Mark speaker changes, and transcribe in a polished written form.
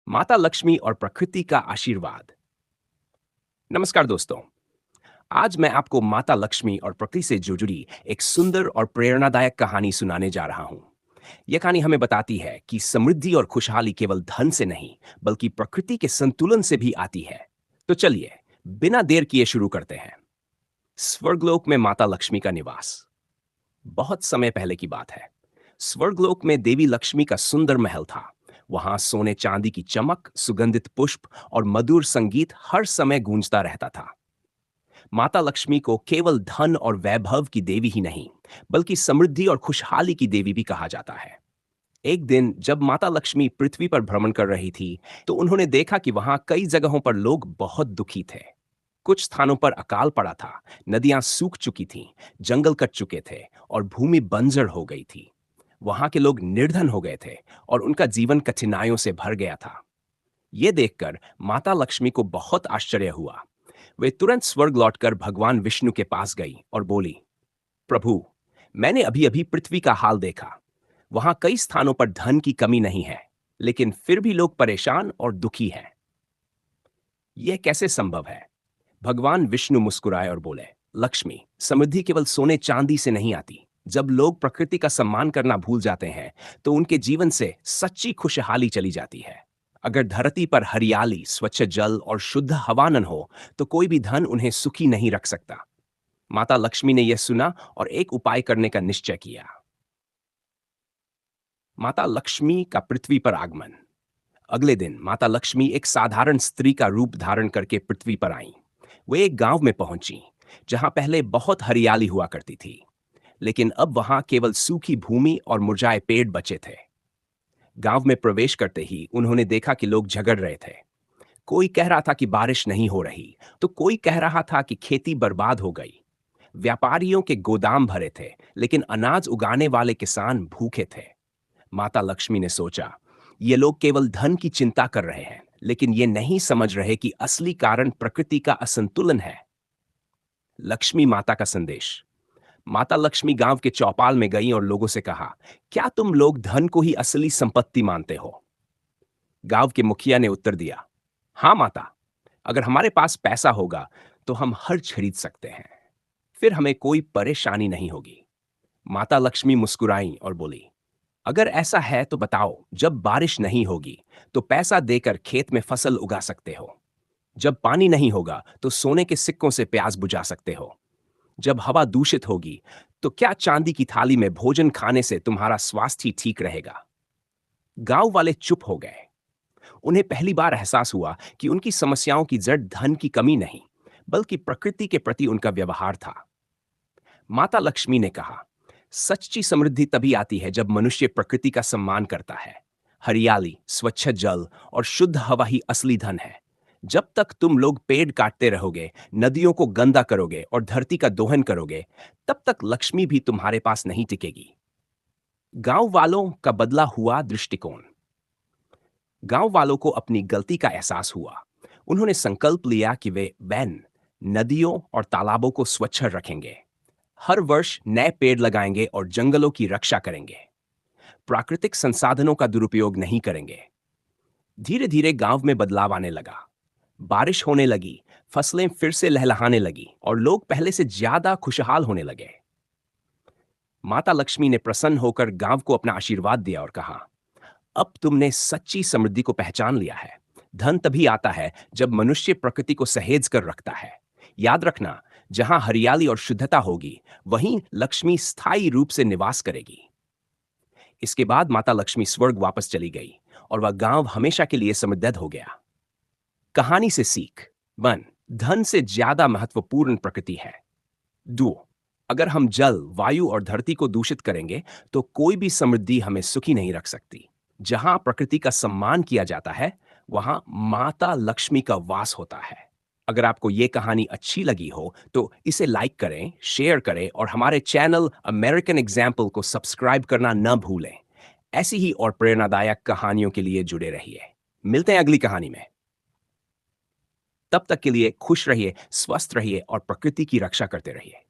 Speaker 1: माता लक्ष्मी और प्रकृति का आशीर्वाद। नमस्कार दोस्तों। आज मैं आपको माता लक्ष्मी और प्रकृति से जो जुड़ी एक सुंदर और प्रेरणादायक कहानी सुनाने जा रहा हूं। यह कहानी हमें बताती है कि समृद्धि और खुशहाली केवल धन से नहीं, बल्कि प्रकृति के संतुलन से भी आती है। तो चलिए, बिना देर किए शुरू करते हैं। स्वर्गलोक में माता लक्ष्मी का निवास। बहुत समय पहले की बात है। स्वर्गलोक में देवी लक्ष्मी का सुंदर महल था। वहां सोने चांदी की चमक, सुगंधित पुष्प और मधुर संगीत हर समय गूंजता रहता था। माता लक्ष्मी को केवल धन और वैभव की देवी ही नहीं, बल्कि समृद्धि और खुशहाली की देवी भी कहा जाता है। एक दिन जब माता लक्ष्मी पृथ्वी पर भ्रमण कर रही थी, तो उन्होंने देखा कि वहां कई जगहों पर लोग बहुत दुखी थे। कुछ स्थानों पर अकाल पड़ा था, नदियां सूख चुकी थीं, जंगल कट चुके थे और भूमि बंजर हो गई थी। वहां के लोग निर्धन हो गए थे और उनका जीवन कठिनाइयों से भर गया था। ये देखकर माता लक्ष्मी को बहुत आश्चर्य हुआ। वे तुरंत स्वर्ग लौटकर भगवान विष्णु के पास गई और बोली, प्रभु, मैंने अभी अभी पृथ्वी का हाल देखा। वहां कई स्थानों पर धन की कमी नहीं है, लेकिन फिर भी लोग परेशान और दुखी हैं। यह कैसे संभव है? भगवान विष्णु मुस्कुराए और बोले, लक्ष्मी, समृद्धि केवल सोने चांदी से नहीं आती। जब लोग प्रकृति का सम्मान करना भूल जाते हैं, तो उनके जीवन से सच्ची खुशहाली चली जाती है। अगर धरती पर हरियाली, स्वच्छ जल और शुद्ध हवा न हो, तो कोई भी धन उन्हें सुखी नहीं रख सकता। माता लक्ष्मी ने यह सुना और एक उपाय करने का निश्चय किया। माता लक्ष्मी का पृथ्वी पर आगमन। अगले दिन माता लक्ष्मी एक साधारण स्त्री का रूप धारण करके पृथ्वी पर आईं। वे एक गांव में पहुंची, जहां पहले बहुत हरियाली हुआ करती थी, लेकिन अब वहां केवल सूखी भूमि और मुरझाए पेड़ बचे थे। गांव में प्रवेश करते ही उन्होंने देखा कि लोग झगड़ रहे थे। कोई कह रहा था कि बारिश नहीं हो रही, तो कोई कह रहा था कि खेती बर्बाद हो गई। व्यापारियों के गोदाम भरे थे, लेकिन अनाज उगाने वाले किसान भूखे थे। माता लक्ष्मी ने सोचा, ये लोग केवल धन की चिंता कर रहे हैं, लेकिन ये नहीं समझ रहे कि असली कारण प्रकृति का असंतुलन है। लक्ष्मी माता का संदेश। माता लक्ष्मी गांव के चौपाल में गई और लोगों से कहा, क्या तुम लोग धन को ही असली संपत्ति मानते हो? गांव के मुखिया ने उत्तर दिया, हाँ माता, अगर हमारे पास पैसा होगा तो हम हर खरीद सकते हैं, फिर हमें कोई परेशानी नहीं होगी। माता लक्ष्मी मुस्कुराई और बोली, अगर ऐसा है तो बताओ, जब बारिश नहीं होगी तो पैसा देकर खेत में फसल उगा सकते हो। जब पानी नहीं होगा तो सोने के सिक्कों से प्यास बुझा सकते हो। जब हवा दूषित होगी तो क्या चांदी की थाली में भोजन खाने से तुम्हारा स्वास्थ्य ही ठीक रहेगा? गांव वाले चुप हो गए। उन्हें पहली बार एहसास हुआ कि उनकी समस्याओं की जड़ धन की कमी नहीं, बल्कि प्रकृति के प्रति उनका व्यवहार था। माता लक्ष्मी ने कहा, सच्ची समृद्धि तभी आती है जब मनुष्य प्रकृति का सम्मान करता है। हरियाली, स्वच्छ जल और शुद्ध हवा ही असली धन है। जब तक तुम लोग पेड़ काटते रहोगे, नदियों को गंदा करोगे और धरती का दोहन करोगे, तब तक लक्ष्मी भी तुम्हारे पास नहीं टिकेगी। गांव वालों का बदला हुआ दृष्टिकोण। गांव वालों को अपनी गलती का एहसास हुआ। उन्होंने संकल्प लिया कि वे वैन, नदियों और तालाबों को स्वच्छ रखेंगे। हर वर्ष नए पेड़ लगाएंगे और जंगलों की रक्षा करेंगे। प्राकृतिक संसाधनों का दुरुपयोग नहीं करेंगे। धीरे धीरे गांव में बदलाव आने लगा। बारिश होने लगी, फसलें फिर से लहलहाने लगी और लोग पहले से ज्यादा खुशहाल होने लगे। माता लक्ष्मी ने प्रसन्न होकर गांव को अपना आशीर्वाद दिया और कहा, अब तुमने सच्ची समृद्धि को पहचान लिया है। धन तभी आता है जब मनुष्य प्रकृति को सहेज कर रखता है। याद रखना, जहां हरियाली और शुद्धता होगी, वहीं लक्ष्मी स्थायी रूप से निवास करेगी। इसके बाद माता लक्ष्मी स्वर्ग वापस चली गई और वह गांव हमेशा के लिए समृद्ध हो गया। कहानी से सीख। 1, धन से ज्यादा महत्वपूर्ण प्रकृति है। 2, अगर हम जल, वायु और धरती को दूषित करेंगे तो कोई भी समृद्धि हमें सुखी नहीं रख सकती। जहां प्रकृति का सम्मान किया जाता है, वहां माता लक्ष्मी का वास होता है। अगर आपको ये कहानी अच्छी लगी हो तो इसे लाइक करें, शेयर करें और हमारे चैनल अमेरिकन एग्जाम्पल को सब्सक्राइब करना न भूलें। ऐसी ही और प्रेरणादायक कहानियों के लिए जुड़े रहिए। मिलते हैं अगली कहानी में। तब तक के लिए खुश रहिए, स्वस्थ रहिए और प्रकृति की रक्षा करते रहिए।